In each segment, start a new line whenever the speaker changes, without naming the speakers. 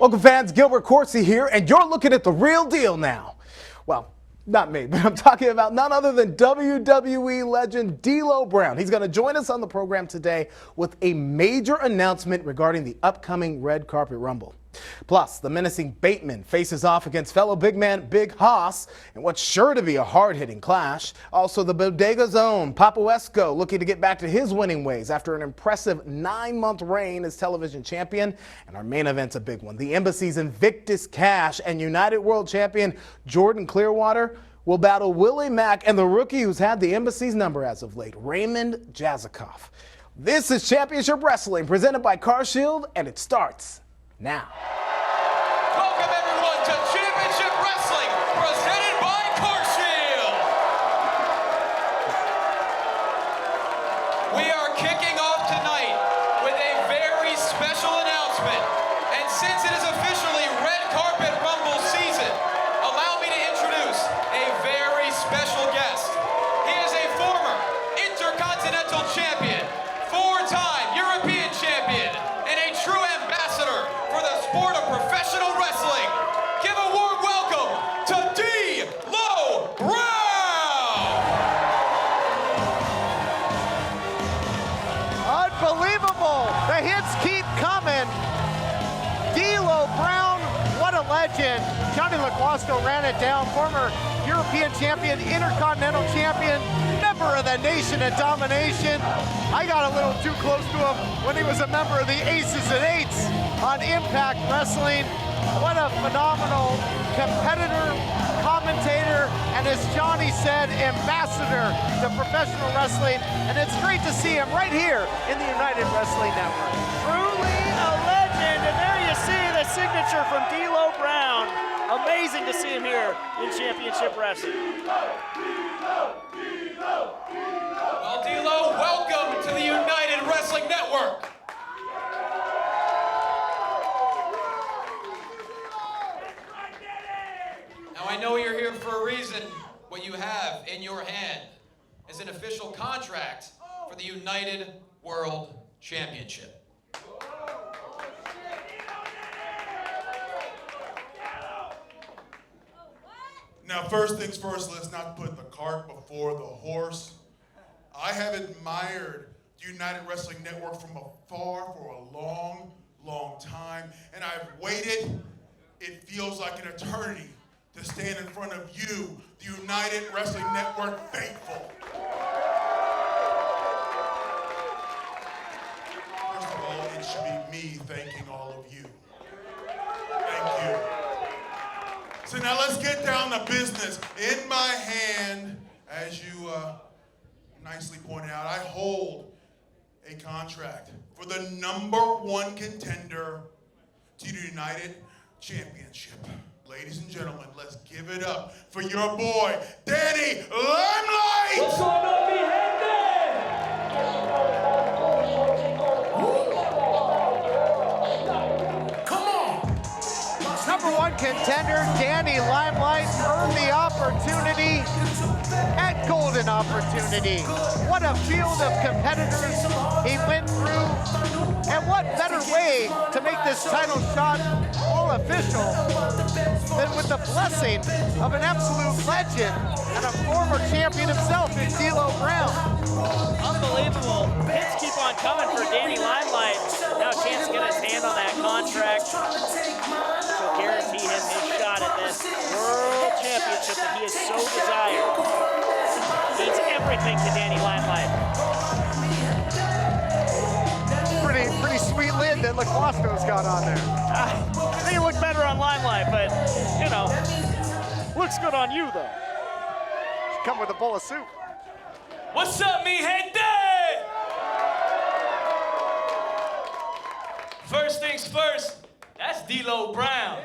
Welcome fans, Gilbert Corsi here, and you're looking at the real deal now. Well, not me, but I'm talking about none other than WWE legend D'Lo Brown. He's going to join us on the program today with a major announcement regarding the upcoming Red Carpet Rumble. Plus, the menacing Bateman faces off against fellow big man Big Hoss in what's sure to be a hard-hitting clash. Also, the Bodega's own Papa Esco looking to get back to his winning ways after an impressive 9-month reign as television champion. And our main event's a big one. The Embassy's Invictus Cash and United World Champion Jordan Clearwater will battle Willie Mack and the rookie who's had the Embassy's number as of late, Raymond Jazikoff. This is Championship Wrestling presented by CarShield, and it starts now.
Welcome everyone to Championship Wrestling, presented by CarShield. We are kicking off tonight with a very special announcement. And since it is officially Red Carpet Rumble season, allow me to introduce a very special guest. He is a former Intercontinental Champion, 4-time European Champion, and a true ambassador for the sport of professional wrestling. Give a warm welcome to D'Lo Brown!
Unbelievable! The hits keep coming. D'Lo Brown, what a legend. Johnny LaGuasto ran it down. Former European champion, Intercontinental champion, member of the Nation of Domination. I got a little too close to him when he was a member of the Aces and Eights on Impact Wrestling. What a phenomenal competitor, commentator, and as Johnny said, ambassador to professional wrestling. And it's great to see him right here in the United Wrestling Network.
Truly a legend, and there you see the signature from D'Lo Brown. Amazing to see him here in Championship Wrestling.
Well, D'Lo, welcome to the United Wrestling Network. Now, I know you're here for a reason. What you have in your hand is an official contract for the United World Championship.
Now, first things first, let's not put the cart before the horse. I have admired the United Wrestling Network from afar for a long, long time, and I've waited, it feels like an eternity, to stand in front of you, the United Wrestling Network faithful. First of all, it should be me thanking all of you. Thank you. So now let's get down to business. In my hand, as you nicely pointed out, I hold a contract for the #1 contender to the United Championship. Ladies and gentlemen, let's give it up for your boy, Danny Limelight!
What's going on, mi gente?
#1 contender, Danny Limelight, earned the opportunity at Golden Opportunity. What a field of competitors he went through, and what better way to make this title shot all official than with the blessing of an absolute legend and a former champion himself in D'Lo Brown.
Unbelievable. Hits keep on coming for Danny Limelight. Now a chance to get his hand on that contract. Will guarantee him his shot at this World Championship that he has so desired. Means everything to Danny Limelight.
Pretty sweet lid that LaGuasto's got on there.
I think it looked better on Limelight, but, you know, looks good on you, though.
Should come with a bowl of soup.
What's up, mi gente? First things first, that's D'Lo Brown.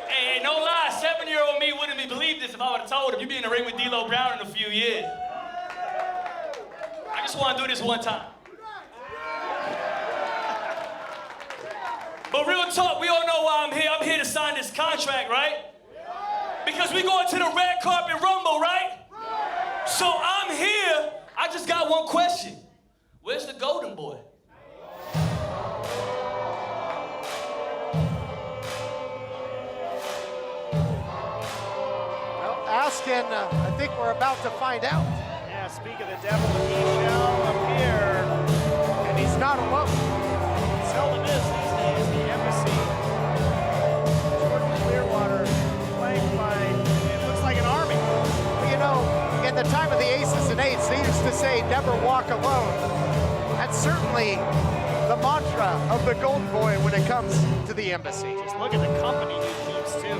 Hey, no lie, 7-year-old me wouldn't have believed this if I would have told him you'd be in the ring with D'Lo Brown in a few years. I just want to do this one time. But real talk, we all know why I'm here. I'm here to sign this contract, right? Because we going to the Red Carpet Rumble, right? So I'm here. I just got one question. Where's the Golden Boy?
question, I think we're about to find out.
Yeah, speak of the devil, he shall appear.
And he's not alone.
Seldom is these days, the embassy. Jordan Clearwater, flanked by, it looks like an army.
Well, you know, in the time of the aces and eights, they used to say, never walk alone. That's certainly the mantra of the Golden Boy when it comes to the embassy.
Just look at the company he keeps, too.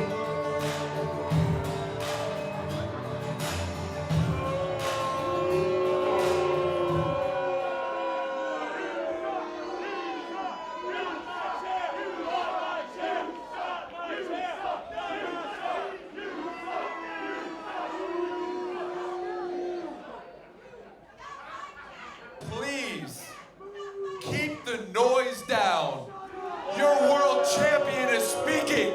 Please, keep the noise down. Your world champion is speaking.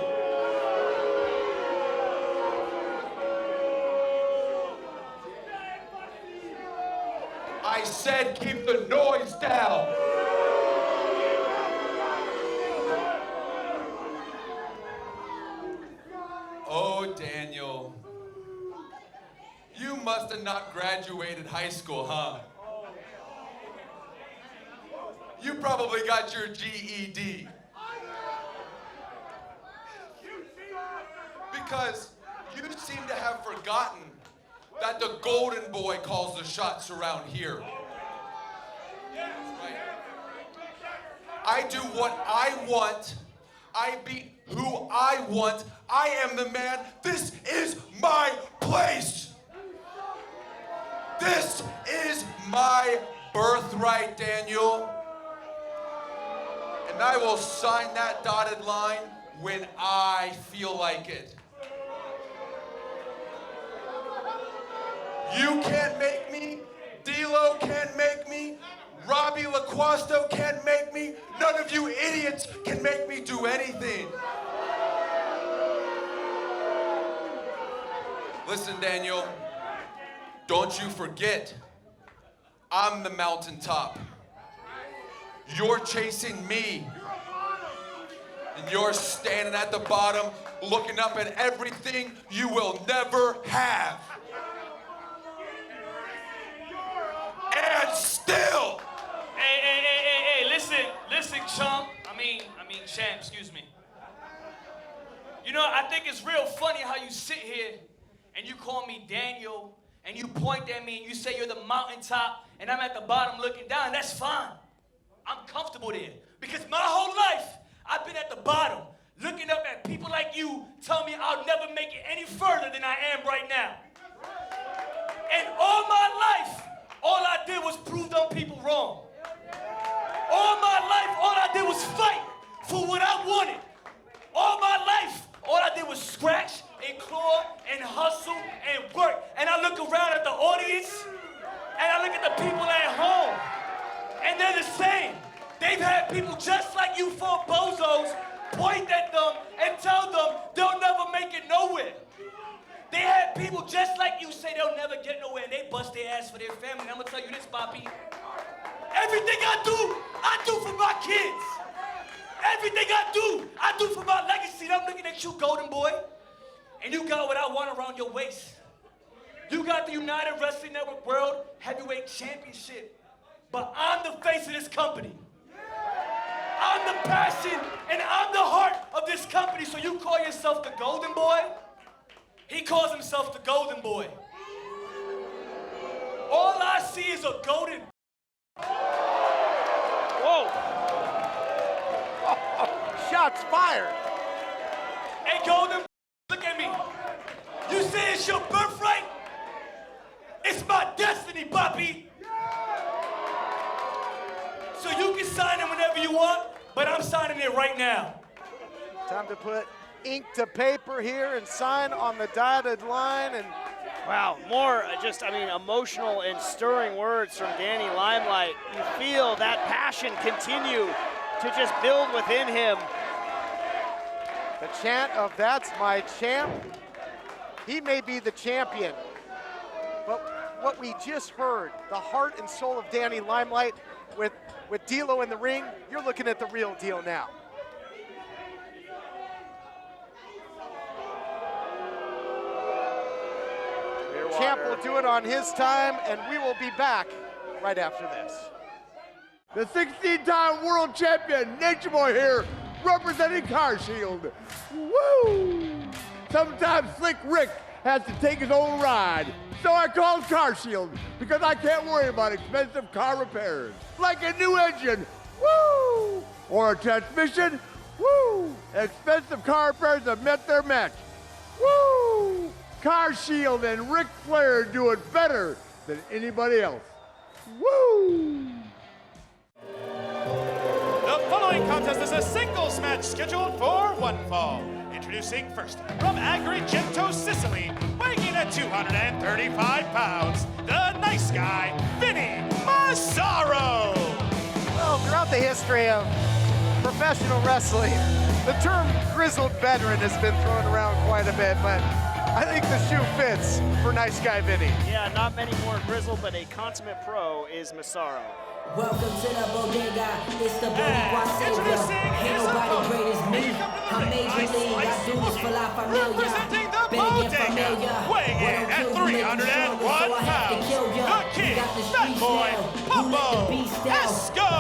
I said keep the noise down. Oh, Daniel. You must have not graduated high school, huh? You probably got your GED. Because you seem to have forgotten that the Golden Boy calls the shots around here. Right. I do what I want. I beat who I want. I am the man. This is my place. This is my birthright, Daniel. And I will sign that dotted line when I feel like it. You can't make me. D'Lo can't make me. Robbie LaQuasto can't make me. None of you idiots can make me do anything. Listen, Daniel, don't you forget, I'm the mountaintop. You're chasing me. And you're standing at the bottom, looking up at everything you will never have. And still.
Hey, listen, chump. I mean, champ, excuse me. You know, I think it's real funny how you sit here and you call me Daniel and you point at me and you say you're the mountaintop and I'm at the bottom looking down. That's fine. I'm comfortable there because my whole life I've been at the bottom looking up at people like you tell me I'll never make it any further than I am right now. And all my life, all I did was prove them people wrong. All my life, all I did was fight for what I wanted. All my life, all I did was scratch and claw and hustle and work. And I look around at the audience and I look at the people at home and they're the same. They've had people just like you four bozos point at them and tell them they'll never make it nowhere. They had people just like you say they'll never get nowhere and they bust their ass for their family. And I'm gonna tell you this, Poppy. Everything I do for my kids. Everything I do for my legacy. And I'm looking at you, Golden Boy. And you got what I want around your waist. You got the United Wrestling Network World Heavyweight Championship. But I'm the face of this company. I'm the passion and I'm the heart of this company. So you call yourself the Golden Boy? He calls himself the Golden Boy. All I see is a golden.
Whoa.
Shots fired.
Hey, Golden, look at me. You say it's your birthright? It's my destiny, Poppy. So you can sign it whenever you want, but I'm signing it right now.
Time to put ink to paper here and sign on the dotted line. And
Wow, more emotional and stirring words from Danny Limelight. You feel that passion continue to just build within him.
the chant of "That's my champ." He may be the champion, but what we just heard, the heart and soul of Danny Limelight with D'Lo in the ring, you're looking at the real deal now. Champ will do it on his time, and we will be back right after this.
The 16-time world champion, Nature Boy here, representing Car Shield. Woo! Sometimes Slick Rick has to take his own ride, so I called Car Shield because I can't worry about expensive car repairs. Like a new engine, woo! Or a transmission, woo! Expensive car repairs have met their match. Woo! Car Shield and Ric Flair do it better than anybody else. Woo!
The following contest is a singles match scheduled for one fall. Introducing first, from Agrigento, Sicily, weighing in at 235 pounds, the nice guy, Vinny Massaro.
Well, throughout the history of professional wrestling, the term grizzled veteran has been thrown around quite a bit, but I think the shoe fits for nice guy Vinny.
Yeah, not many more grizzled, but a consummate pro is Massaro.
Welcome to the bodega, it's the Boricua savior. Ain't nobody great as me. I'm Major League, I do this for La Familia.
Representing the
Better get
bodega,
familiar.
weighing in at 301 pounds, the king, Fat Boy, Papa Esco.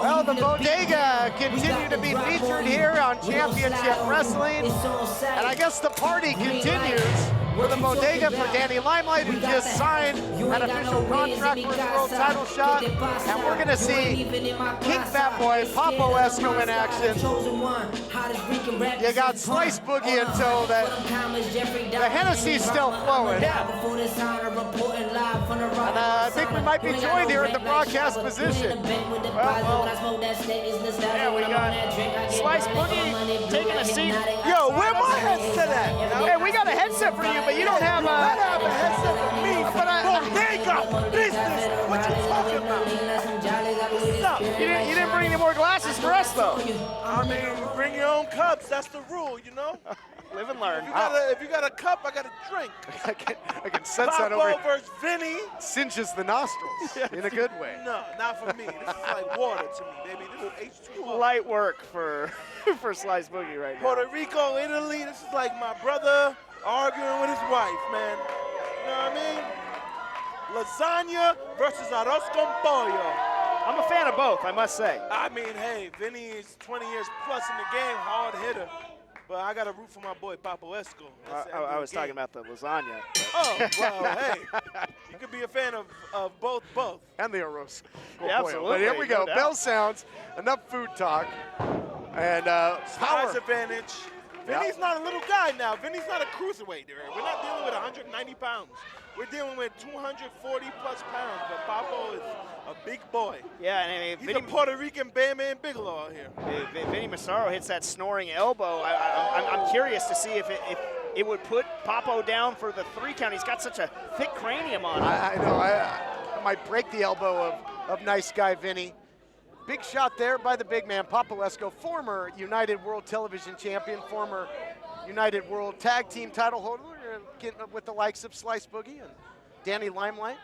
Well, the bodega continue to be featured here on Championship Wrestling, and I guess the party continues with the bodega for Danny Limelight, who just signed an official contract for his world title shot, and we're going to see King Fat Boy, Papo Esco in action. You got Slice Boogie in tow. The Hennessy's still flowing. And I think we might be joined here at the broadcast position.
Yeah, we got Slice Boogie taking a seat.
Yo, where my headset at?
Hey, we got a headset for you, but you don't have a...
I have a headset for me, but bodega business. What you talking about? What's up?
You didn't bring any more glasses for us, though.
I mean, bring your own cups. That's the rule, you know?
Live and learn.
If you got a cup, I got a drink.
I can sense that over
Papo versus Vinny.
Cinches the nostrils in a good way.
No, not for me. This is like water to me, baby. This is H2O.
Light work for Slice Boogie right now.
Puerto Rico, Italy. This is like my brother arguing with his wife, man. You know what I mean? Lasagna versus arroz con pollo.
I'm a fan of both, I must say.
I mean, hey, Vinny is 20 years plus in the game, hard hitter. But I got to root for my boy, Papo Esco.
I was talking about the lasagna.
Oh, well, hey. You could be a fan of both.
And the arroz.
Yeah, absolutely.
But here we go.
No
Bell
doubt.
sounds. Enough food talk. And
Size
power.
advantage. Vinny's not a little guy now. Vinny's not a cruiserweight. We're not dealing with 190 pounds. We're dealing with 240 plus pounds. But Papo is a big boy.
Yeah, and
He's a Puerto Rican Bam Man Bigelow out here.
Vinny Massaro hits that snoring elbow. I'm curious to see if it would put Papo down for the 3 count. He's got such a thick cranium on him.
I know. I might break the elbow of nice guy Vinny. Big shot there by the big man, Papo Esco, former United World Television Champion, former United World Tag Team title holder, getting up with the likes of Slice Boogie and Danny Limelight.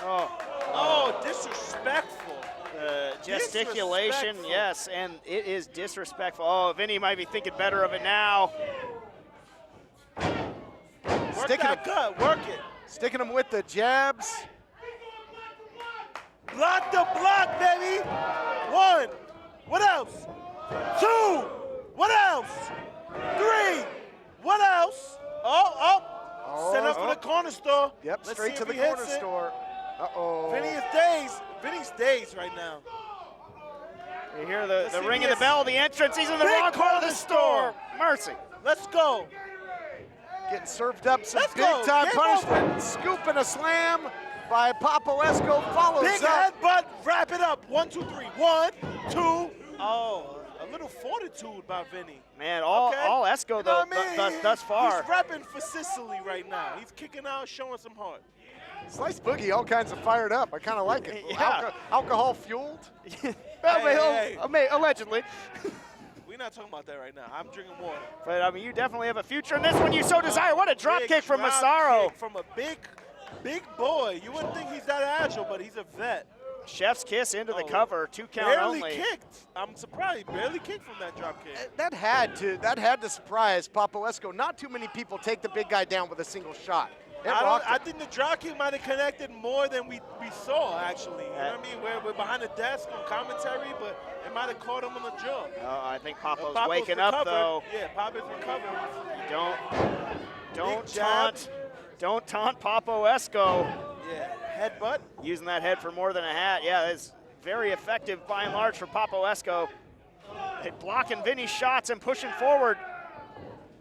Oh, disrespectful.
Gesticulation,
Disrespectful.
yes, and it is disrespectful. Oh, Vinny might be thinking better of it now.
Work that gut, work it.
Sticking him with the jabs.
Block the block, baby. 1. What else? 2. What else? 3. What else? Oh. Set up for the corner store.
Yep,
Let's
straight
see
to
if
the
he hits
corner
it.
store. Uh-oh.
Vinny's dazed right now.
You hear the
see
ring
if
of the
he
bell, the entrance, he's in the
Big
wrong part of the
corner
store.
store.
Mercy.
Let's go.
Getting served up some
Let's go.
big-time
Game
punishment. Scooping a slam by Papo Esco. Follows
Big
up.
headbutt, wrap it up. 1, 2, 3. 1, 2. Oh, a little fortitude by Vinny.
Man, all Esco,
You know
though,
what I mean?
thus far.
He's repping for Sicily right now. He's kicking out, showing some heart.
Slice Boogie, all kinds of fired up. I kind of like it.
Yeah.
Alcohol fueled.
Allegedly.
We're not talking about that right now. I'm drinking water.
But, I mean, you definitely have a future in this one you so desire. What a drop
Big
kick from
drop
Massaro.
kick from a big boy. You wouldn't think he's that agile, but he's a vet.
Chef's kiss into the cover, 2 count
barely
only.
kicked. I'm surprised. Barely kicked from that drop kick.
That had to surprise Papoesco. Not too many people take the big guy down with a single shot.
I think the drop kick might have connected more than we saw, actually. You know what I mean? We're behind the desk on commentary, but it might have caught him on the jaw.
Oh, I think Papo's waking up, though.
Yeah, Papo's recovering.
Don't taunt Papoesco.
Yeah, headbutt.
Using that head for more than a hat. Yeah, that's very effective by and large for Papoesco. Blocking Vinny's shots and pushing forward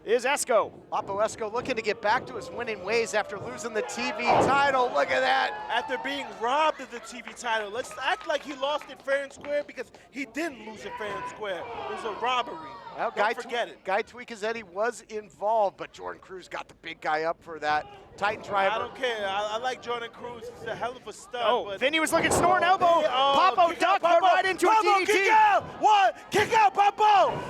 is Esco.
Papoesco looking to get back to his winning ways after losing the TV title. Look at that.
After being robbed of the TV title. Let's act like he lost it fair and square, because he didn't lose it fair and square. It was a robbery.
Well,
Don't forget it.
Guy Tweekazetti was involved, but Jordan Cruz got the big guy up for that Titan driver.
I don't care. I like Jordan Cruz. He's a hell of a stud.
Oh,
but
Vinny was looking, snoring elbow. Papo ducked, but right into a DDT.
Kick out! One! Kick out, Papo!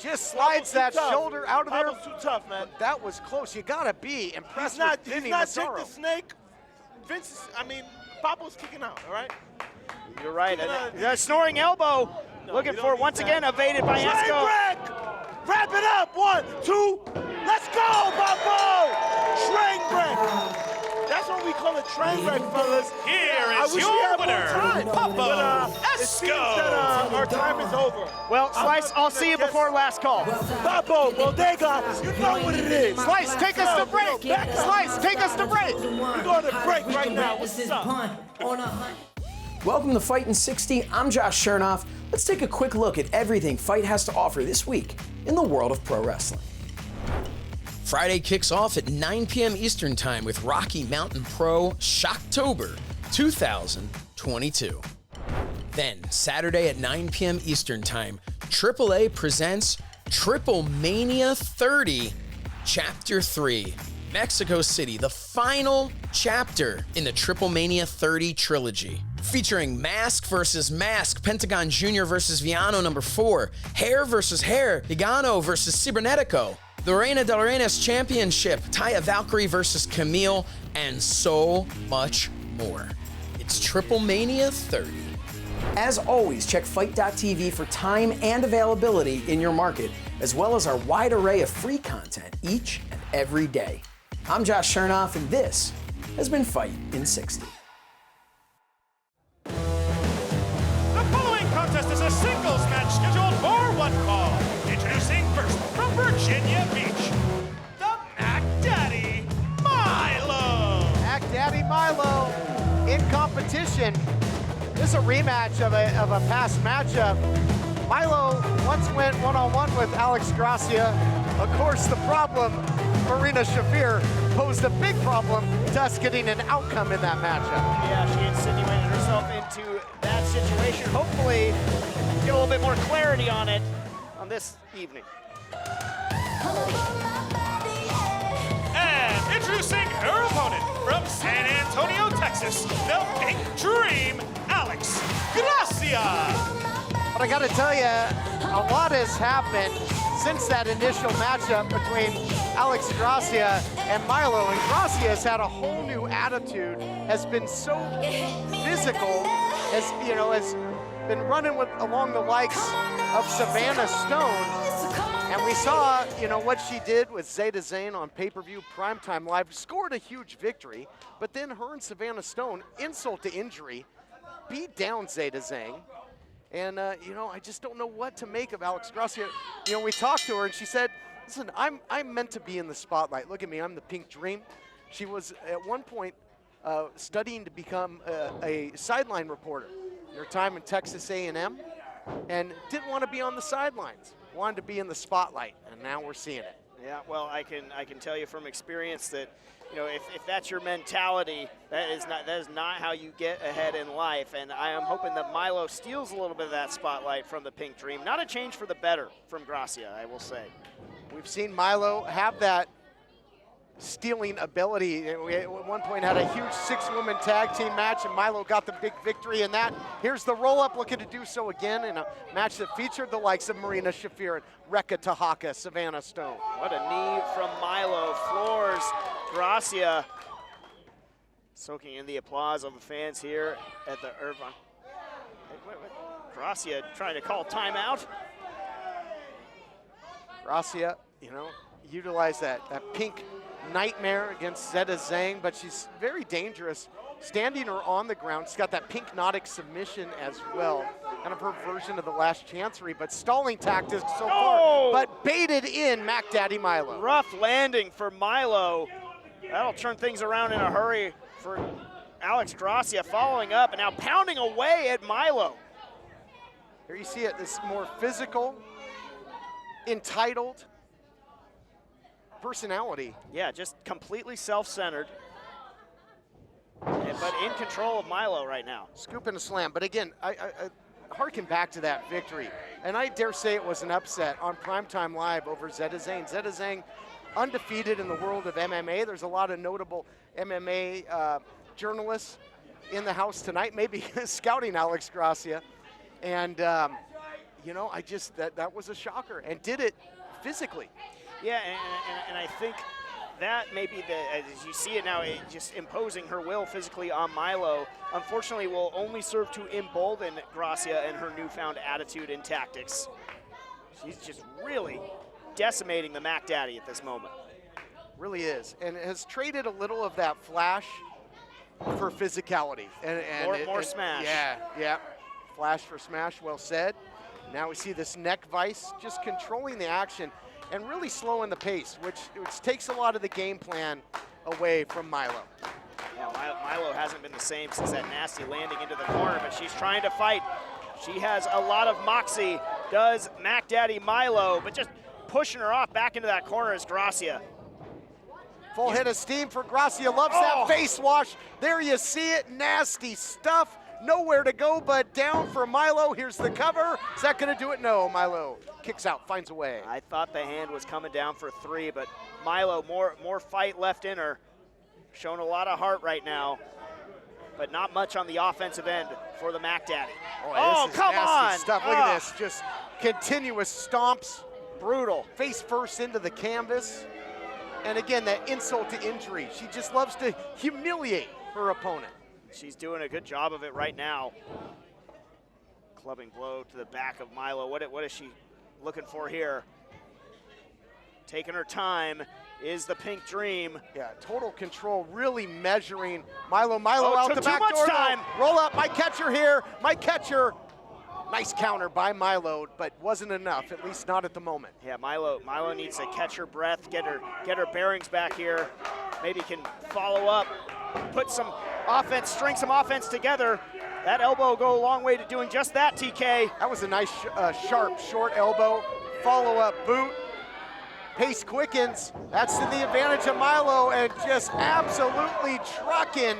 Just slides that shoulder out of there.
Papo's too tough, man.
That was close. You gotta be impressed
He's not
with Vinny
Jake
Massaro.
the Snake. Papo's kicking out, all right?
You're right. Snoring elbow. Looking for, once again, evaded by Esco.
Wrap it up. 1, 2. Let's go, Papo! Train wreck. That's what we call a train wreck, fellas.
Here
I
is
wish we
your
had more
winner,
time,
Papo
but, it seems that our time is over.
Well, Slice, I'll see you before last call.
Papo, Bodega, you know what it is.
Slice, take us to break. Slice, take us to break.
We're going to break right now. What's up?
Welcome to Fight in 60. I'm Josh Chernoff. Let's take a quick look at everything Fight has to offer this week in the world of pro wrestling. Friday kicks off at 9 p.m. Eastern Time with Rocky Mountain Pro Shocktober 2022. Then, Saturday at 9 p.m. Eastern Time, AAA presents Triple Mania 30 Chapter 3. Mexico City, the final chapter in the Triple Mania 30 trilogy. Featuring Mask vs. Mask, Pentagon Jr. vs. Viano number 4, Hair vs. Hair, Higano vs. Cibernetico, the Reina de Reinas Championship, Taya Valkyrie vs. Camille, and so much more. It's Triple Mania 30. As always, check Fight.tv for time and availability in your market, as well as our wide array of free content each and every day. I'm Josh Chernoff, and this has been Fight in 60.
The following contest is a singles match scheduled for one fall. Introducing first from Virginia Beach, the Mac Daddy, Milo.
Mac Daddy Milo in competition. This is a rematch of a past matchup. Milo once went one-on-one with Alex Gracia. Of course, the problem, Marina Shafir posed a big problem to us getting an outcome in that matchup.
Yeah, she insinuated herself into that situation. Hopefully, get a little bit more clarity on it on this evening.
And introducing her opponent from San Antonio, Texas, the Pink Dream, Alex Gracia.
But I gotta tell you, a lot has happened since that initial matchup between Alex Gracia and Milo. And Gracia has had a whole new attitude, has been so physical, has been running along the likes of Savannah Stone. And we saw, what she did with Zeta Zane on pay-per-view Primetime Live, scored a huge victory, but then her and Savannah Stone, insult to injury, beat down Zeta Zane. And, I just don't know what to make of Alex Gracia. We talked to her and she said, listen, I'm meant to be in the spotlight. Look at me, I'm the Pink Dream. She was at one point studying to become a sideline reporter in her time in Texas A&M and didn't want to be on the sidelines, wanted to be in the spotlight, and now we're seeing it.
Yeah, well, I can tell you from experience that, if that's your mentality, that is not how you get ahead in life. And I am hoping that Milo steals a little bit of that spotlight from the Pink Dream. Not a change for the better from Gracia, I will say.
We've seen Milo have that stealing ability. We at one point had a huge 6-woman tag team match, and Milo got the big victory in that. Here's the roll-up, looking to do so again in a match that featured the likes of Marina Shafir and Rekha Tahaka, Savannah Stone.
What a knee from Milo, floors Gracia. Soaking in the applause of the fans here at the Irvine. Wait. Gracia trying to call timeout.
Gracia, you know, utilized that pink nightmare against Zeta Zhang, but she's very dangerous. Standing her on the ground, she's got that pink Nautic submission as well. Kind of her version of the last chancery, but stalling tactics so far, but baited in Mac Daddy Milo.
Rough landing for Milo. That'll turn things around in a hurry for Alex Gracia, following up and now pounding away at Milo.
Here you see it, this more physical, entitled personality.
Yeah, just completely self-centered, but in control of Milo right now.
Scoop and a slam, but again, I harken back to that victory, and I dare say it was an upset on Primetime Live over Zeta Zhang. Zeta Zhang, undefeated in the world of MMA. There's a lot of notable MMA journalists in the house tonight, maybe scouting Alex Gracia. And, you know, that was a shocker, and did it physically.
Yeah, and I think that may be as you see it now, just imposing her will physically on Milo, unfortunately will only serve to embolden Gracia and her newfound attitude and tactics. She's just really decimating the Mac Daddy at this moment.
Really is, and has traded a little of that flash for physicality. And
more smash.
Yeah, flash for smash, well said. Now we see this neck vice, just controlling the action and really slowing the pace, which takes a lot of the game plan away from Milo.
Yeah, Milo hasn't been the same since that nasty landing into the corner, but she's trying to fight. She has a lot of moxie, does Mac Daddy Milo, but just pushing her off back into that corner is Gracia.
Full hit of steam for Gracia, loves that face wash. There you see it, nasty stuff. Nowhere to go but down for Milo. Here's the cover. Is that gonna do it? No, Milo kicks out, finds a way.
I thought the hand was coming down for 3, but Milo, more fight left in her. Showing a lot of heart right now, but not much on the offensive end for the Mac Daddy.
Oh, come on! Stuff. Look at this, just continuous stomps.
Brutal.
Face first into the canvas. And again, that insult to injury. She just loves to humiliate her opponent.
She's doing a good job of it right now. Clubbing blow to the back of Milo. What is she looking for here? Taking her time is the Pink Dream.
Yeah, total control, really measuring Milo out the back door.
Too much time.
Roll up, my catcher here, my catcher. Nice counter by Milo, but wasn't enough, at least not at the moment.
Yeah, Milo needs to catch her breath, get her bearings back here. Maybe can follow up, put some offense, string some offense together. That elbow will go a long way to doing just that, TK.
That was a nice, sharp, short elbow. Follow-up boot. Pace quickens. That's to the advantage of Milo, and just absolutely trucking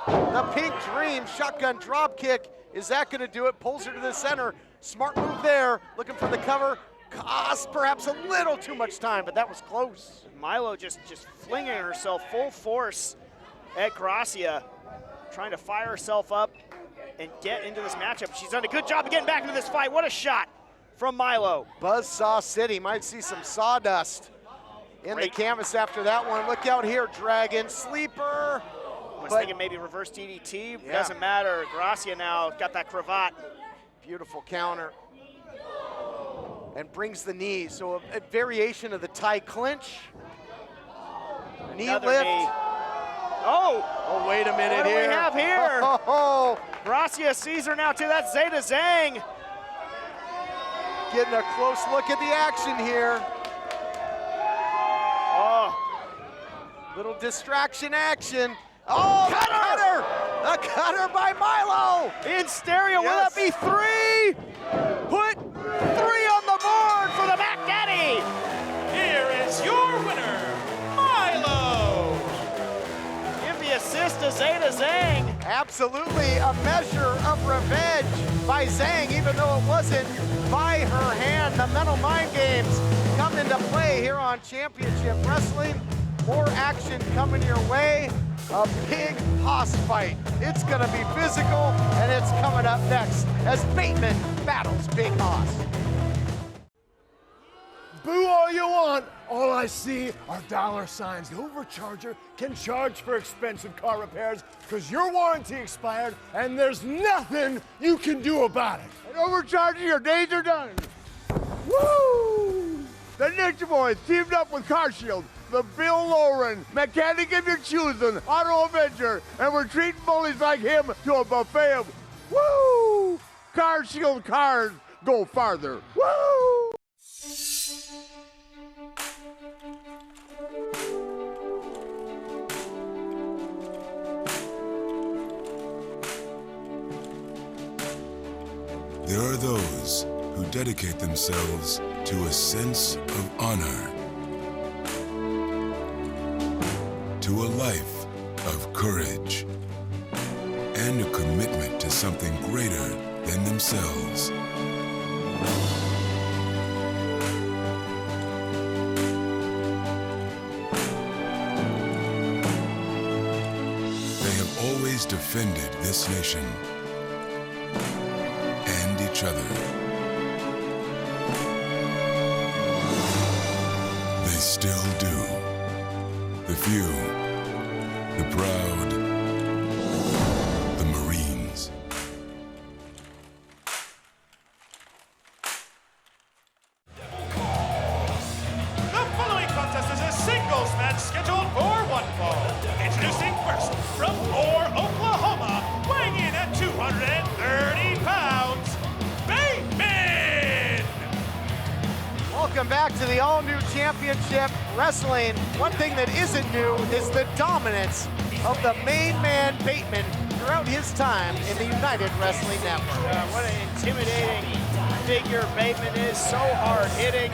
the Pink Dream. Shotgun drop kick. Is that going to do it? Pulls her to the center. Smart move there. Looking for the cover. Cost perhaps a little too much time, but that was close.
Milo just flinging herself full force at Gracia, trying to fire herself up and get into this matchup. She's done a good job of getting back into this fight. What a shot from Milo.
Buzzsaw City might see some sawdust in the canvas after that one. Look out here, Dragon Sleeper.
I was thinking maybe reverse DDT. Yeah. Doesn't matter. Gracia now got that cravat.
Beautiful counter. And brings the knee. So a variation of the tie clinch. Knee
Another
lift.
Knee. Oh,
wait a minute
what
here.
What do we have here?
Oh.
Gracia sees her now too. That's Zeta Zhang.
Getting a close look at the action here.
Oh.
Little distraction action. Oh, cutter! A cutter by Milo!
In stereo, will that be 3? Put 3 on the board for the Mac Daddy!
Here is your winner, Milo!
Give the assist to Zeta Zhang.
Absolutely a measure of revenge by Zhang, even though it wasn't by her hand. The mental mind games come into play here on Championship Wrestling. More action coming your way. A big hoss fight. It's gonna be physical, and it's coming up next as Bateman battles Big Hoss.
Boo all you want. All I see are dollar signs. The overcharger can charge for expensive car repairs because your warranty expired and there's nothing you can do about it. And overcharging, your days are done. Woo! The Ninja Boys teamed up with Car Shield, the Bill Lauren, mechanic of your choosing, Auto Avenger, and we're treating bullies like him to a buffet of woo! Car Shield cars go farther. Woo!
There are those who dedicate themselves to a sense of honor, to a life of courage, and a commitment to something greater than themselves. They have always defended this nation and each other. They still do. The few, the proud, the Marines.
The following contest is a singles match scheduled for one fall. Introducing first, from Moore, Oklahoma, weighing in at 230 pounds, Bateman!
Welcome back to the all-new championship wrestling. One thing that isn't new is the dominance of the main man Bateman throughout his time in the United Wrestling Network.
What an intimidating figure Bateman is, so hard-hitting.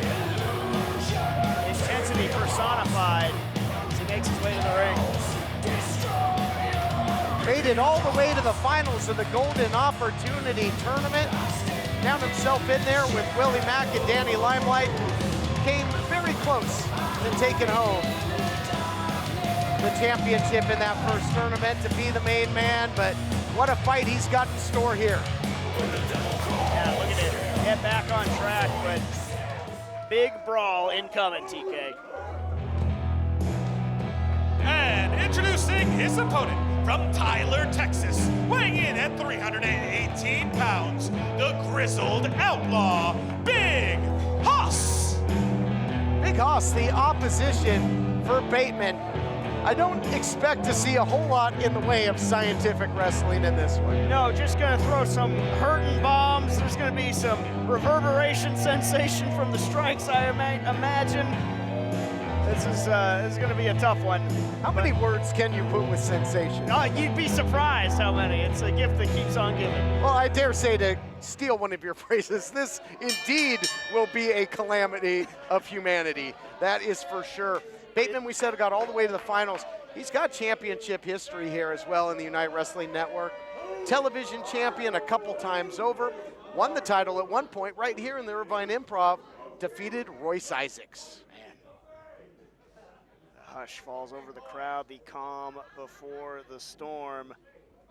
Intensity personified as he makes his way to the ring.
Made it all the way to the finals of the Golden Opportunity Tournament. Found himself in there with Willie Mack and Danny Limelight. Came very close to taking home the championship in that first tournament to be the main man, but what a fight he's got in store here.
Yeah, look at it. Get back on track, but big brawl incoming, TK.
And introducing his opponent from Tyler, Texas, weighing in at 318 pounds, the grizzled outlaw, Big Hoss.
Big Hoss, the opposition for Bateman. I don't expect to see a whole lot in the way of scientific wrestling in this one.
No, just gonna throw some hurting bombs. There's gonna be some reverberation sensation from the strikes, I imagine. This is gonna be a tough one.
How many words can you put with sensation?
Oh, you'd be surprised how many. It's a gift that keeps on giving.
Well, I dare say, to steal one of your phrases, this indeed will be a calamity of humanity. That is for sure. Bateman, we said, got all the way to the finals. He's got championship history here as well in the United Wrestling Network. Television champion a couple times over. Won the title at one point right here in the Irvine Improv. Defeated Royce Isaacs.
Hush falls over the crowd, the calm before the storm.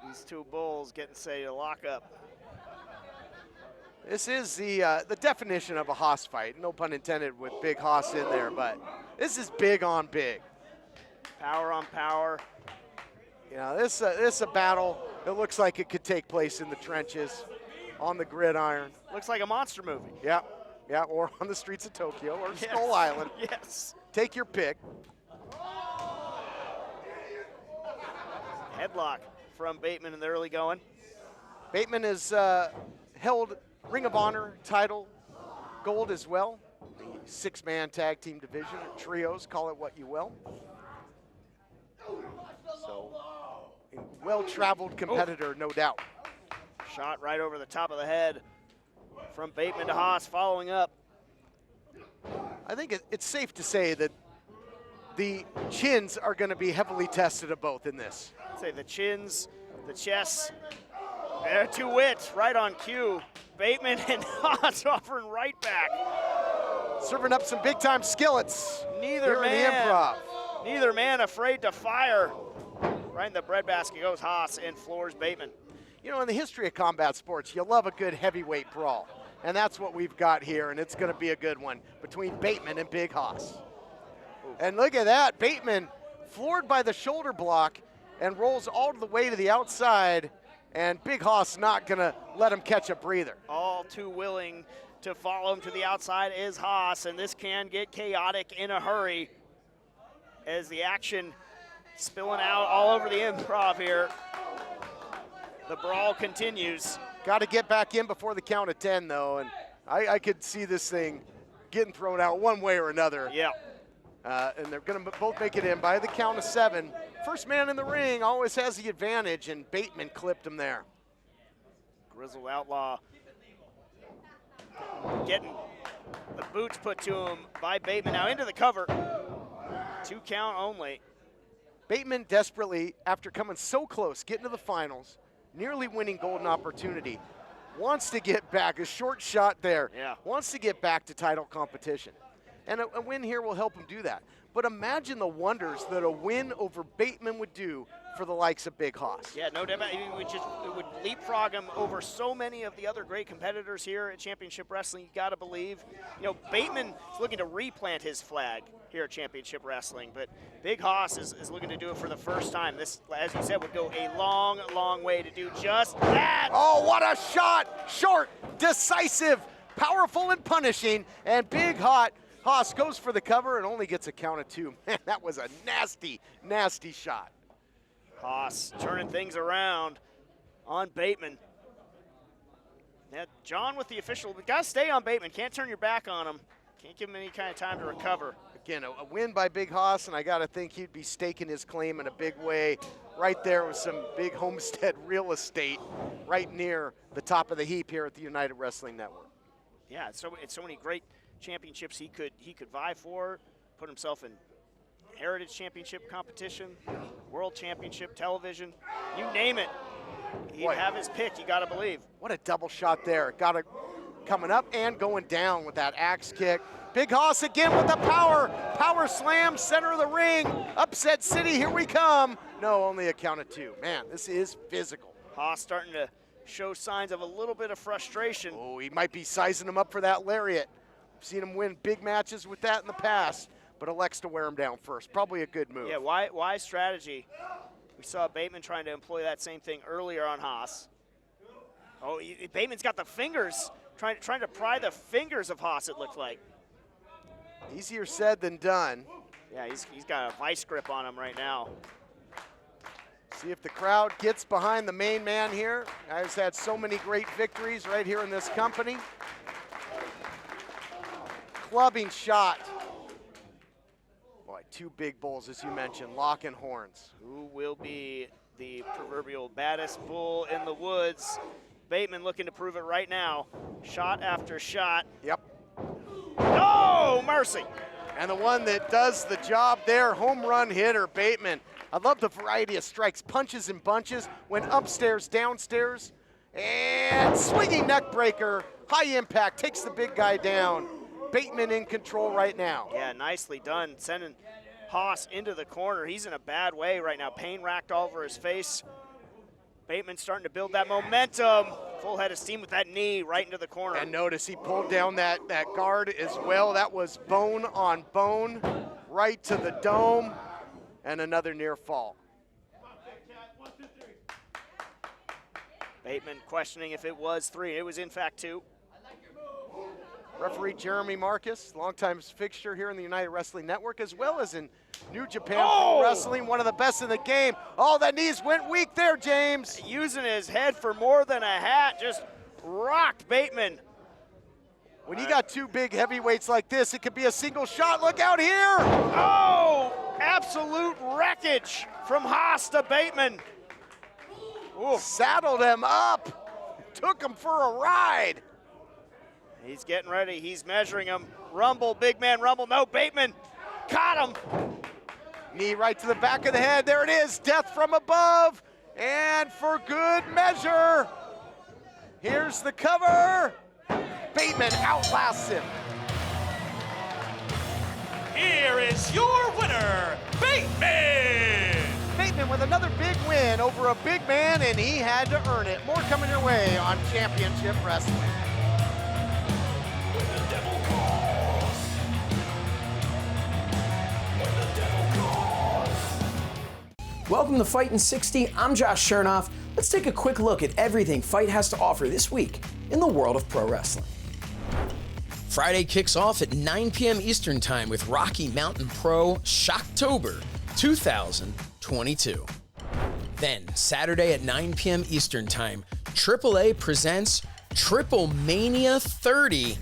These two bulls getting ready to lock up.
This is the definition of a Hoss fight. No pun intended with Big Hoss in there, but this is big on big.
Power on power.
You know, this is a battle that looks like it could take place in the trenches, on the gridiron.
Looks like a monster movie.
Yeah, yeah, or on the streets of Tokyo or Skull Island.
Yes.
Take your pick.
Headlock from Bateman in the early going.
Bateman has held Ring of Honor title gold as well. The 6-man tag team division, or trios, call it what you will. So, a well-traveled competitor, no doubt.
Shot right over the top of the head from Bateman to Hoss, following up.
I think it's safe to say that the chins are going to be heavily tested of both in this.
I'd say the chins, the chests, they're two wits right on cue. Bateman and Hoss offering right back.
Serving up some big-time skillets
Neither
here in the Improv.
Neither man afraid to fire. Right in the breadbasket goes Hoss and floors Bateman.
You know, in the history of combat sports, you love a good heavyweight brawl. And that's what we've got here, and it's going to be a good one between Bateman and Big Hoss. And look at that, Bateman floored by the shoulder block and rolls all the way to the outside, and Big Hoss not going to let him catch a breather.
All too willing to follow him to the outside is Hoss, and this can get chaotic in a hurry as the action spilling out all over the improv here. The brawl continues.
Got to get back in before the count of 10, though, and I could see this thing getting thrown out one way or another.
Yeah.
And they're going to both make it in by the count of 7. First man in the ring always has the advantage, and Bateman clipped him there.
Grizzled Outlaw getting the boots put to him by Bateman. Now into the cover. 2 count only.
Bateman desperately, after coming so close, getting to the finals, nearly winning golden opportunity, wants to get back, a short shot there, wants to get back to title competition. And a win here will help him do that. But imagine the wonders that a win over Bateman would do for the likes of Big Hoss.
Yeah, no doubt. It would leapfrog him over so many of the other great competitors here at Championship Wrestling. You got to believe. You know, Bateman is looking to replant his flag here at Championship Wrestling, but Big Hoss is looking to do it for the first time. This, as you said, would go a long, long way to do just that.
Oh, what a shot! Short, decisive, powerful, and punishing, and Big Hoss goes for the cover and only gets a count of 2. Man, that was a nasty, nasty shot.
Hoss turning things around on Bateman. Now, John with the official, we got to stay on Bateman. Can't turn your back on him. Can't give him any kind of time to recover.
Again, a win by Big Hoss, and I got to think he'd be staking his claim in a big way right there with some big homestead real estate right near the top of the heap here at the United Wrestling Network.
Yeah, it's so many great championships he could vie for, put himself in Heritage Championship competition, World Championship, television, you name it. He'd have his pick, you got to believe.
What a double shot there. Got it coming up and going down with that axe kick. Big Hoss again with the power slam, center of the ring, upset city, here we come. No, only a count of 2. Man, this is physical.
Hoss starting to show signs of a little bit of frustration.
Oh, he might be sizing him up for that lariat. Seen him win big matches with that in the past, but elects to wear him down first. Probably a good move.
Yeah, wise strategy. We saw Bateman trying to employ that same thing earlier on Hoss. Oh, Bateman's got the fingers, trying to pry the fingers of Hoss, it looked like.
Easier said than done.
Yeah, he's got a vice grip on him right now.
See if the crowd gets behind the main man here. Guy's had so many great victories right here in this company. Clubbing shot. Boy, 2 big bulls, as you mentioned, locking horns.
Who will be the proverbial baddest bull in the woods? Bateman looking to prove it right now. Shot after shot.
Yep.
Oh, mercy.
And the one that does the job there, home run hitter, Bateman. I love the variety of strikes, punches and bunches, went upstairs, downstairs, and swinging neck breaker, high impact, takes the big guy down. Bateman in control right now.
Yeah, nicely done, sending Hoss into the corner. He's in a bad way right now, pain racked all over his face. Bateman starting to build that momentum. Full head of steam with that knee right into the corner.
And notice he pulled down that guard as well. That was bone on bone, right to the dome, and another near fall.
Bateman questioning if it was 3. It was in fact 2.
Referee Jeremy Marcus, longtime fixture here in the United Wrestling Network, as well as in New Japan Pro Wrestling, one of the best in the game. Oh, that knees went weak there, James.
Using his head for more than a hat, just rocked Bateman.
When you got 2 big heavyweights like this, it could be a single shot. Look out here.
Oh, absolute wreckage from Hoss to Bateman.
Ooh. Saddled him up, took him for a ride.
He's getting ready, he's measuring him. Rumble, big man rumble, no, Bateman caught him.
Knee right to the back of the head, there it is, death from above. And for good measure, here's the cover. Bateman outlasts him.
Here is your winner, Bateman!
Bateman with another big win over a big man, and he had to earn it. More coming your way on Championship Wrestling.
Welcome to Fight in 60. I'm Josh Chernoff. Let's take a quick look at everything Fight has to offer this week in the world of pro wrestling. Friday kicks off at 9 p.m. Eastern Time with Rocky Mountain Pro Shocktober 2022. Then, Saturday at 9 p.m. Eastern Time, AAA presents Triple Mania 30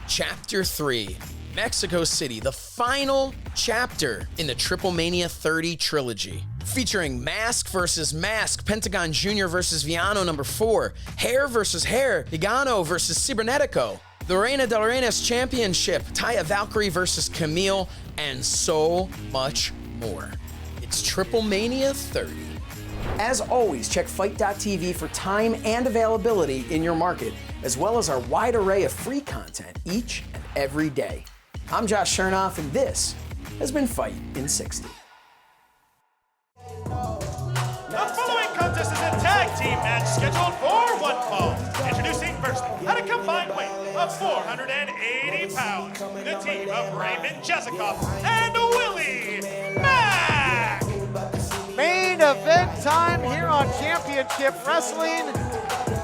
Chapter 3. Mexico City, the final chapter in the Triple Mania 30 trilogy. Featuring Mask versus Mask, Pentagon Jr. versus Viano number 4, Hair versus Hair, Higano versus Cibernetico, the Reina de la Reinas Championship, Taya Valkyrie versus Camille, and so much more. It's Triple Mania 30. As always, check Fight.tv for time and availability in your market, as well as our wide array of free content each and every day. I'm Josh Chernoff, and this has been Fight in 60.
The following contest is a tag team match scheduled for one fall. Introducing first, at a combined weight of 480 pounds, the team of Raymond Jezikoff and Willie Mack.
Main event time here on Championship Wrestling.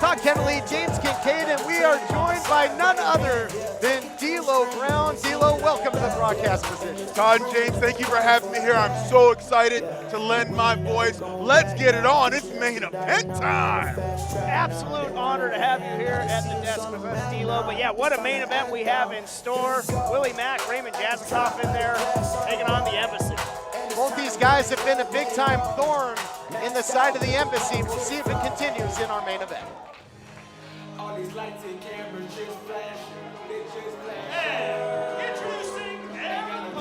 Todd Kennelly, James Kincaid, and we are joined by none other than D'Lo Brown. D'Lo, welcome to the broadcast position.
Todd and James, thank you for having me here. I'm so excited to lend my voice. Let's get it on. It's main event time.
Absolute honor to have you here at the desk with us, D'Lo. But yeah, what a main event we have in store. Willie Mack, Raymond Jezikoff in there, taking on the Embassy.
Both these guys have been a big-time thorn in the side of the Embassy. We'll see if it continues in our main event.
And introducing and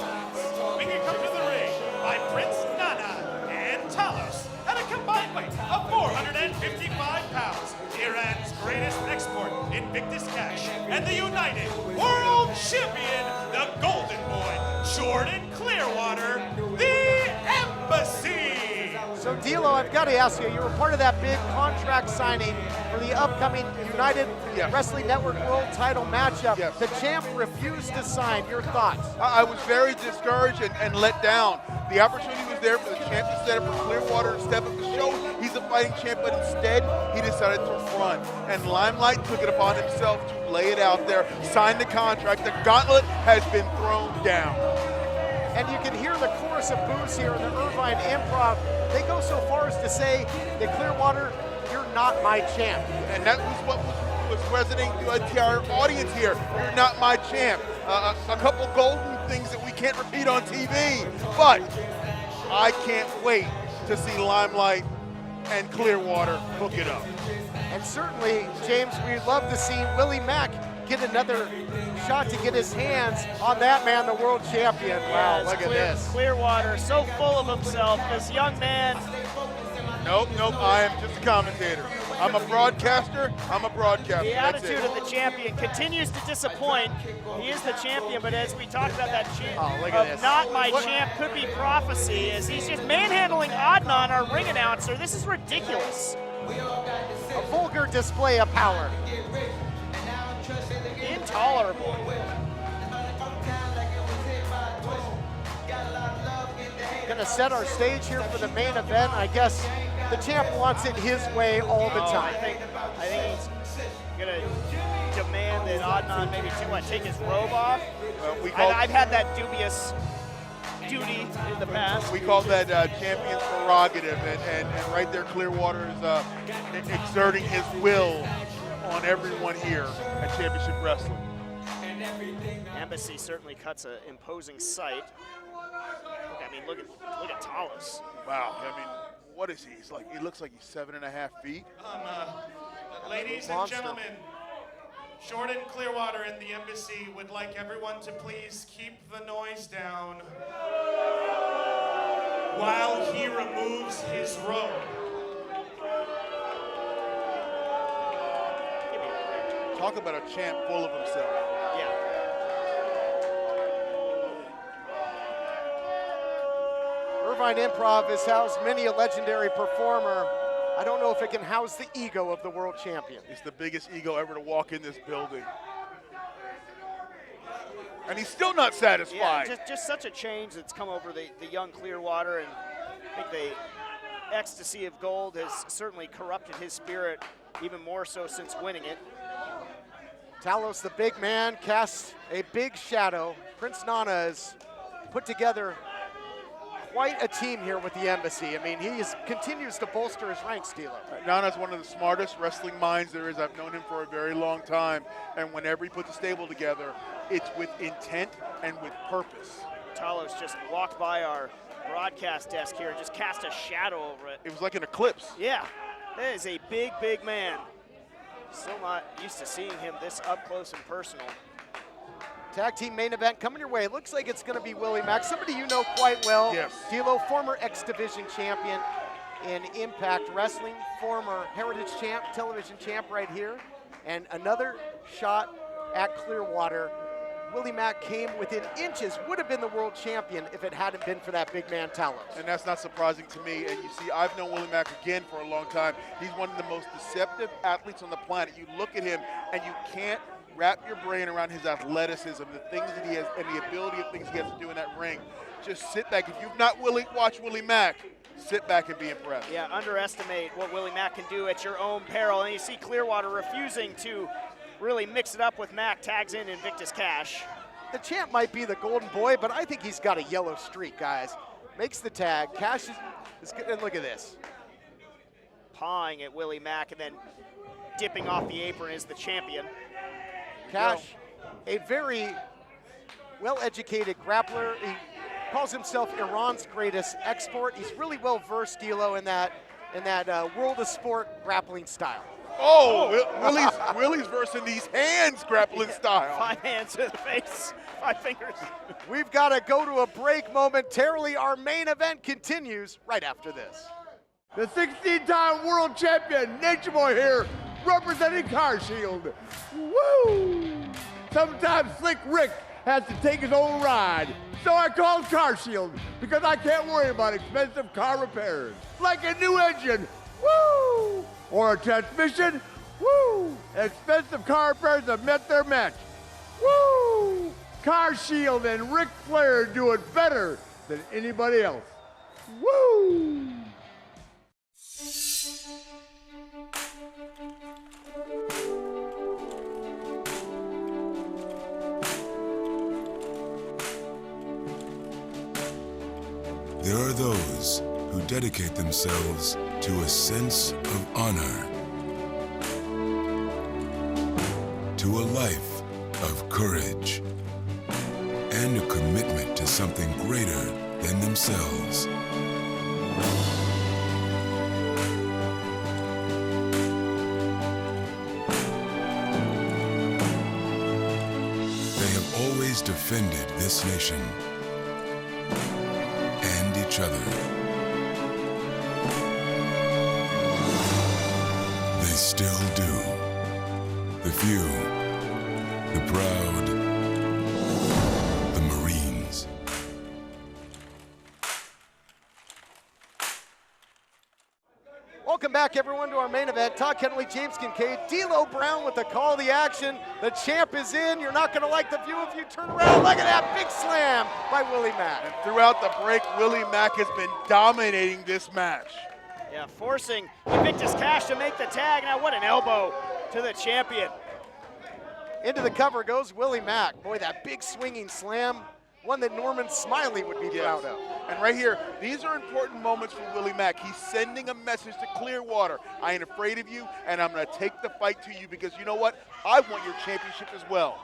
making come to the ring by Prince Nana and Talos at a combined weight of 455 pounds. Iran's greatest export, Invictus Cash, and the United World Champion, the Golden Boy, Jordan Clearwater, the Embassy.
So, D'Lo, I've got to ask you, you were part of that big contract signing for the upcoming United Wrestling Network World Title matchup.
Yes.
The champ refused to sign. Your thoughts?
I was very discouraged and let down. The opportunity was there for the champ to set up for Clearwater to step up the show. He's a fighting champ, but instead, he decided to front. And Limelight took it upon himself to lay it out there, sign the contract. The gauntlet has been thrown down.
And you can hear the chorus of boos here in the Irvine Improv. They go so far as to say that Clearwater, you're not my champ.
And that was what was resonating to our audience here. You're not my champ. A couple golden things that we can't repeat on TV. But I can't wait to see Limelight and Clearwater hook it up.
And certainly, James, we'd love to see Willie Mack get another shot to get his hands on that man, the world champion. Wow, look at this.
Clearwater, so full of himself, this young man.
Nope, I am just a commentator. I'm a broadcaster.
The attitude of the champion continues to disappoint. He is the champion, but as we talked about that not my champ could be prophecy, as he's just manhandling Adnan, our ring announcer. This is ridiculous.
A vulgar display of power.
Intolerable.
Gonna set our stage here for the main event. I guess the champ wants it his way all the time.
I think he's gonna demand that Adnan maybe take his robe off. I've had that dubious duty in the past.
We call that champion's prerogative, and right there Clearwater is exerting his will on everyone here at Championship Wrestling.
Embassy certainly cuts an imposing sight. Look at Talos.
Wow, what is he? He looks like he's 7.5 feet.
Ladies and gentlemen, Jordan Clearwater and the Embassy would like everyone to please keep the noise down while he removes his robe.
Talk about a champ full of himself.
Yeah.
Irvine Improv has housed many a legendary performer. I don't know if it can house the ego of the world champion.
It's the biggest ego ever to walk in this building. And he's still not satisfied.
Yeah, just such a change that's come over the young Clearwater, and I think ecstasy of gold has certainly corrupted his spirit, even more so since winning it.
Talos, the big man, casts a big shadow. Prince Nana has put together quite a team here with the embassy. I mean, he continues to bolster his ranks, D'Lo.
Nana's one of the smartest wrestling minds there is. I've known him for a very long time. And whenever he puts a stable together, it's with intent and with purpose.
Talos just walked by our broadcast desk here and just cast a shadow over it.
It was like an eclipse.
Yeah, that is a big, big man. Still not used to seeing him this up close and personal.
Tag team main event coming your way. It looks like it's going to be Willie Mack, somebody you know quite well.
Yes.
D'Lo, former X Division champion in Impact Wrestling, former Heritage champ, television champ right here. And another shot at Clearwater. Willie Mack came within inches, would have been the world champion if it hadn't been for that big man Talos.
And that's not surprising to me. And you see, I've known Willie Mack again for a long time. He's one of the most deceptive athletes on the planet. You look at him and you can't wrap your brain around his athleticism, the things that he has, and the ability of things he has to do in that ring. Just sit back. If you've not watched Willie Mack, sit back and be impressed.
Yeah, underestimate what Willie Mack can do at your own peril. And you see Clearwater refusing to really mix it up with Mack, tags in Invictus Cash.
The champ might be the golden boy, but I think he's got a yellow streak, guys. Makes the tag. Cash is good. And look at this.
Pawing at Willie Mack and then dipping off the apron is the champion.
Cash, a very well-educated grappler. He calls himself Iran's greatest export. He's really well-versed, D'Lo, in that world of sport grappling style.
Oh, Willie's versing these hands grappling style.
5 hands to the face, 5 fingers.
We've got to go to a break momentarily. Our main event continues right after this.
The 16-time world champion, Nature Boy here, representing Car Shield. Woo! Sometimes Slick Rick has to take his own ride, so I called Car Shield because I can't worry about expensive car repairs. Like a new engine, woo! Or a transmission, woo! Expensive car repairs have met their match, woo! Car Shield and Ric Flair do it better than anybody else, woo!
There are those who dedicate themselves to a sense of honor, to a life of courage, and a commitment to something greater than themselves. They have always defended this nation and each other. They still do. The few, the proud, the Marines.
Welcome back, everyone, to our main event. Todd Kenneally, James Kincaid, D'Lo Brown with the call of the action. The champ is in. You're not going to like the view if you turn around. Look at that big slam by Willie Mack.
And throughout the break, Willie Mack has been dominating this match.
Yeah, forcing Invictus Cash to make the tag. Now what an elbow to the champion.
Into the cover goes Willie Mack. Boy, that big swinging slam, one that Norman Smiley would be proud of.
And right here, these are important moments for Willie Mack. He's sending a message to Clearwater. I ain't afraid of you, and I'm going to take the fight to you because you know what? I want your championship as well.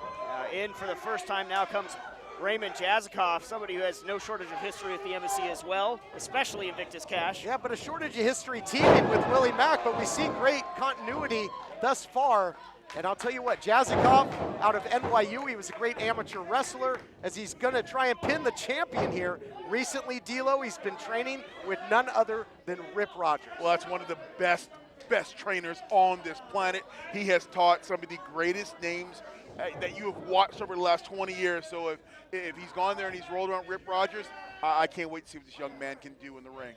In for the first time now comes Raymond Jazikoff, somebody who has no shortage of history with the embassy as well, especially Invictus Cash.
Yeah, but a shortage of history teaming with Willie Mack, but we see great continuity thus far. And I'll tell you what, Jazikoff out of NYU, he was a great amateur wrestler as he's gonna try and pin the champion here. Recently, D'Lo, he's been training with none other than Rip Rogers.
Well, that's one of the best trainers on this planet. He has taught some of the greatest names that you have watched over the last 20 years. So if he's gone there and he's rolled around Rip Rogers, I can't wait to see what this young man can do in the ring.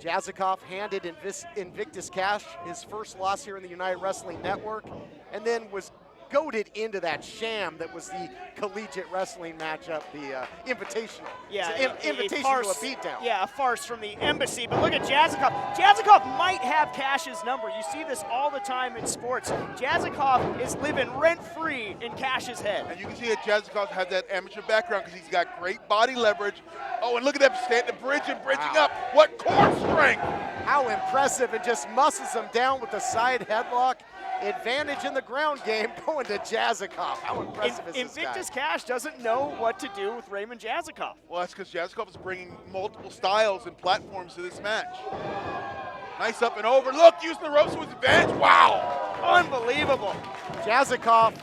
Jazikoff handed Invictus Cash his first loss here in the United Wrestling Network, and then was goaded into that sham that was the collegiate wrestling matchup, the invitational.
Yeah,
it's an invitation to a beatdown.
Yeah, a farce from the embassy. But look at Jazzikoff. Jazzikoff might have Cash's number. You see this all the time in sports. Jazzikoff is living rent-free in Cash's head.
And you can see that Jazzikoff has that amateur background because he's got great body leverage. Oh, and look at that stand the bridge and bridging up. What core strength!
How impressive, and just muscles him down with the side headlock. Advantage in the ground game going to Jazzikoff. How impressive is this guy?
Invictus Cash doesn't know what to do with Raymond Jazzikoff.
Well, that's because Jazzikoff is bringing multiple styles and platforms to this match. Nice up and over. Look, using the ropes to his advantage. Wow!
Unbelievable.
Jazzikoff,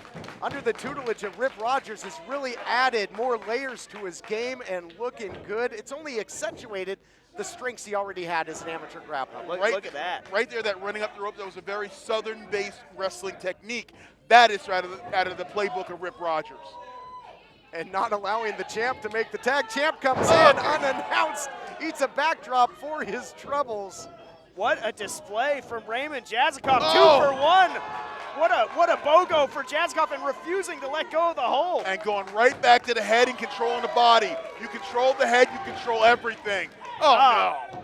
under the tutelage of Rip Rogers, has really added more layers to his game and looking good. It's only accentuated the strengths he already had as an amateur grappler.
Look at that.
Right there, that running up the rope, that was a very Southern-based wrestling technique. That is out of the playbook of Rip Rogers.
And not allowing the champ to make the tag. Champ comes in unannounced, eats a backdrop for his troubles.
What a display from Raymond Jazzikoff. 2 for 1. What a BOGO for Jazzikoff, and refusing to let go of the hold.
And going right back to the head and controlling the body. You control the head, you control everything. Oh, no.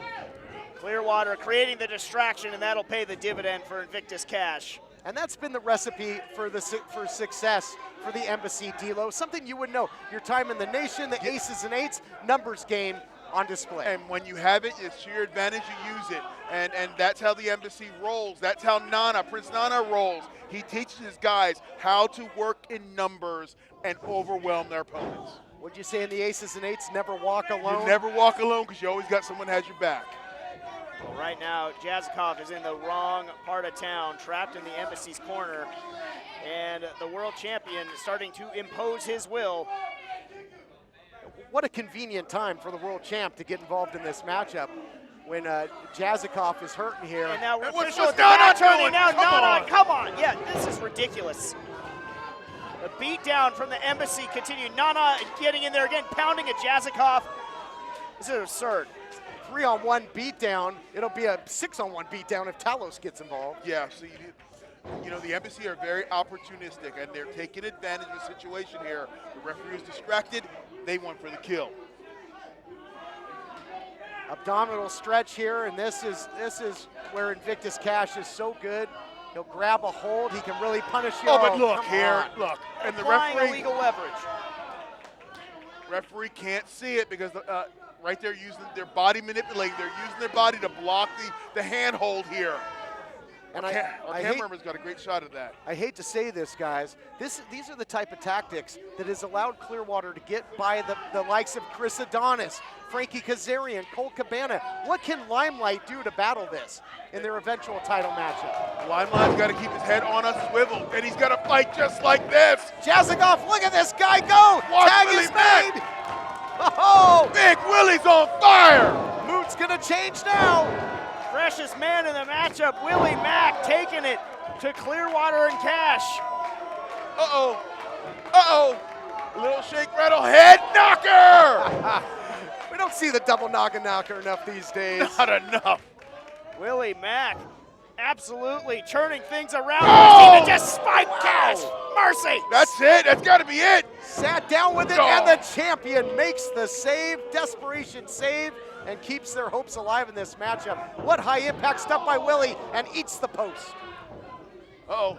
Clearwater creating the distraction, and that'll pay the dividend for Invictus Cash.
And that's been the recipe for success for the Embassy, D'Lo. Something you would know. Your time in the nation, the aces and eights, numbers game on display.
And when you have it, it's to your advantage, you use it. And that's how the Embassy rolls. That's how Prince Nana rolls. He teaches his guys how to work in numbers and overwhelm their opponents.
What'd you say in the aces and eights? Never walk alone?
You never walk alone because you always got someone that has your back.
Well, right now, Jazzikoff is in the wrong part of town, trapped in the Embassy's corner, and the world champion is starting to impose his will.
What a convenient time for the world champ to get involved in this matchup when Jazzikoff is hurting here.
And now
what's
Nana
Nana doing?
now. Nana, come on. Yeah, this is ridiculous. The beatdown from the Embassy continued. Nana getting in there again, pounding at Jazzikoff. This is absurd.
3-on-1 beatdown. It'll be a 6-on-1 beatdown if Talos gets involved.
Yeah, so you know, the Embassy are very opportunistic, and they're taking advantage of the situation here. The referee is distracted. They went for the kill.
Abdominal stretch here, and this is where Invictus Cash is so good. He'll grab a hold. He can really punish you.
Oh, but look here, look. And the referee,
illegal leverage.
Referee can't see it because right there using their body manipulating. They're using their body to block the handhold here.
And
our cameraman's got a great shot of that.
I hate to say this, guys. These are the type of tactics that has allowed Clearwater to get by the likes of Chris Adonis, Frankie Kazarian, Cole Cabana. What can Limelight do to battle this in their eventual title matchup?
Limelight's got to keep his head on a swivel, and he's got to fight just like this.
Jazzikoff, look at this guy go!
Watch
Tag
Willie
is
Mack.
made! Oh!
Big Willie's on fire!
Mood's gonna change now!
Freshest man in the matchup, Willie Mack, taking it to Clearwater and Cash.
Uh-oh. Uh-oh. Little shake, rattle, head knocker!
We don't see the double knocker enough these days.
Not enough.
Willie Mack absolutely turning things around.
Oh!
Just spike Cash. Mercy.
That's it. That's got to be it.
Sat down with it, and the champion makes the save. Desperation save, and keeps their hopes alive in this matchup. What high impact stuff by Willie, and eats the post.
Uh-oh.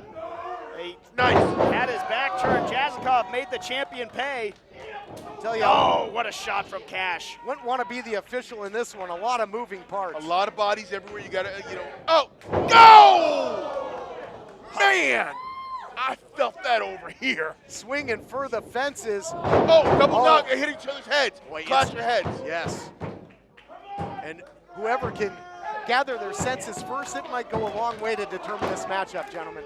Nice. Had his back turned. Jazzikoff made the champion pay.
Tell you,
oh, what a shot from Cash.
Wouldn't want to be the official in this one. A lot of moving parts.
A lot of bodies everywhere. You got to, oh, go! Man, I felt that over here.
Swinging for the fences.
Oh, double knock, hitting each other's heads. Clash your heads.
Yes. And whoever can gather their senses first, it might go a long way to determine this matchup, gentlemen.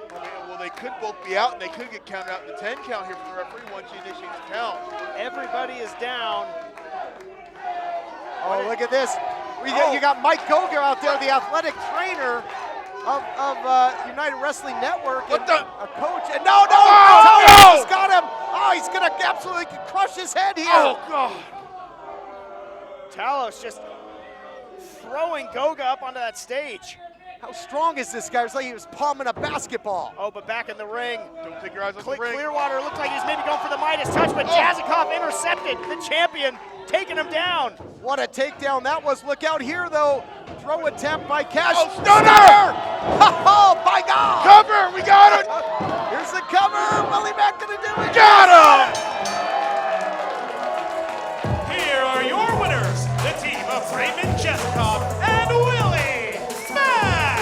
Well, they could both be out, and they could get counted out in the 10 count here from the referee once he initiates the count.
Everybody is down.
Oh, look at this. You got Mike Goga out there, the athletic trainer of United Wrestling Network, and a coach. And no! Talos has got him. Oh, he's going to absolutely crush his head here.
Oh, God.
Talos just throwing Goga up onto that stage.
How strong is this guy? It's like he was palming a basketball.
Oh, but back in the ring.
Don't take your eyes off the ring.
Clearwater looked like he was maybe going for the Midas touch, but Jazikoff intercepted the champion, taking him down.
What a takedown that was. Look out here, though. Throw attempt by Cash.
Oh, stunner!
Oh, by God!
Cover! We got it!
Here's the cover. Willie Mack gonna do it.
Got him!
Here are your winners, the team of Raymond Jazikoff and Willie Mack.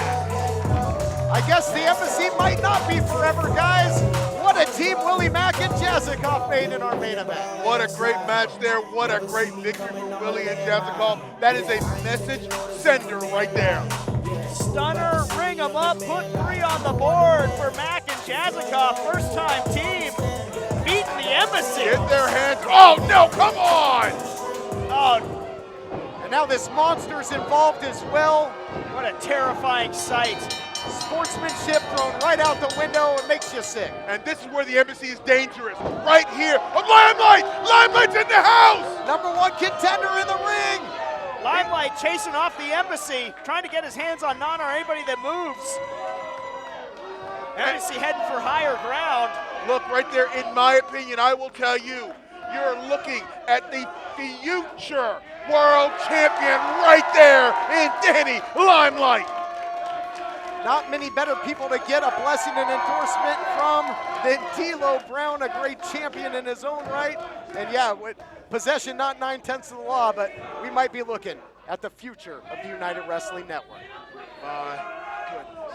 I guess the embassy might not be forever, guys. What a team Willie Mack and Jazikoff made in our main event.
What a great match there. What a great victory for Willie and Jazikoff. That is a message sender right there.
Stunner, ring him up, put 3 on the board for Mack and Jazikoff. First time team beating the embassy.
Get their hands. Oh, no, come on!
Oh,
And now this monster's involved as well.
what a terrifying sight.
Sportsmanship thrown right out the window. It makes you sick.
And this is where the embassy is dangerous. Right here. Limelight! Limelight's in the house!
#1 contender in the ring.
Limelight chasing off the embassy, trying to get his hands on Nana or anybody that moves. Embassy heading for higher ground.
Look, right there, in my opinion, I will tell you, you're looking at the future world champion right there in Danny Limelight.
Not many better people to get a blessing and endorsement from than D'Lo Brown, a great champion in his own right. And yeah, with possession not 9/10 of the law, but we might be looking at the future of the United Wrestling Network.
My goodness.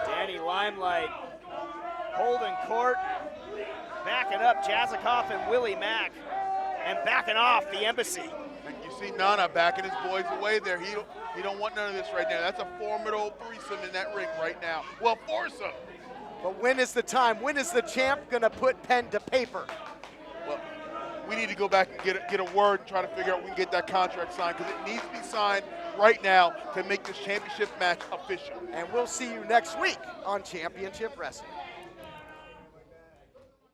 Danny Limelight holding court, backing up Jazikoff and Willie Mack, and backing off the embassy.
And you see Nana backing his boys away there. He don't want none of this right now. That's a formidable threesome in that ring right now. Well, foursome.
But when is the time? When is the champ gonna put pen to paper?
Well, we need to go back and get a word and try to figure out we can get that contract signed, because it needs to be signed right now to make this championship match official.
And we'll see you next week on Championship Wrestling.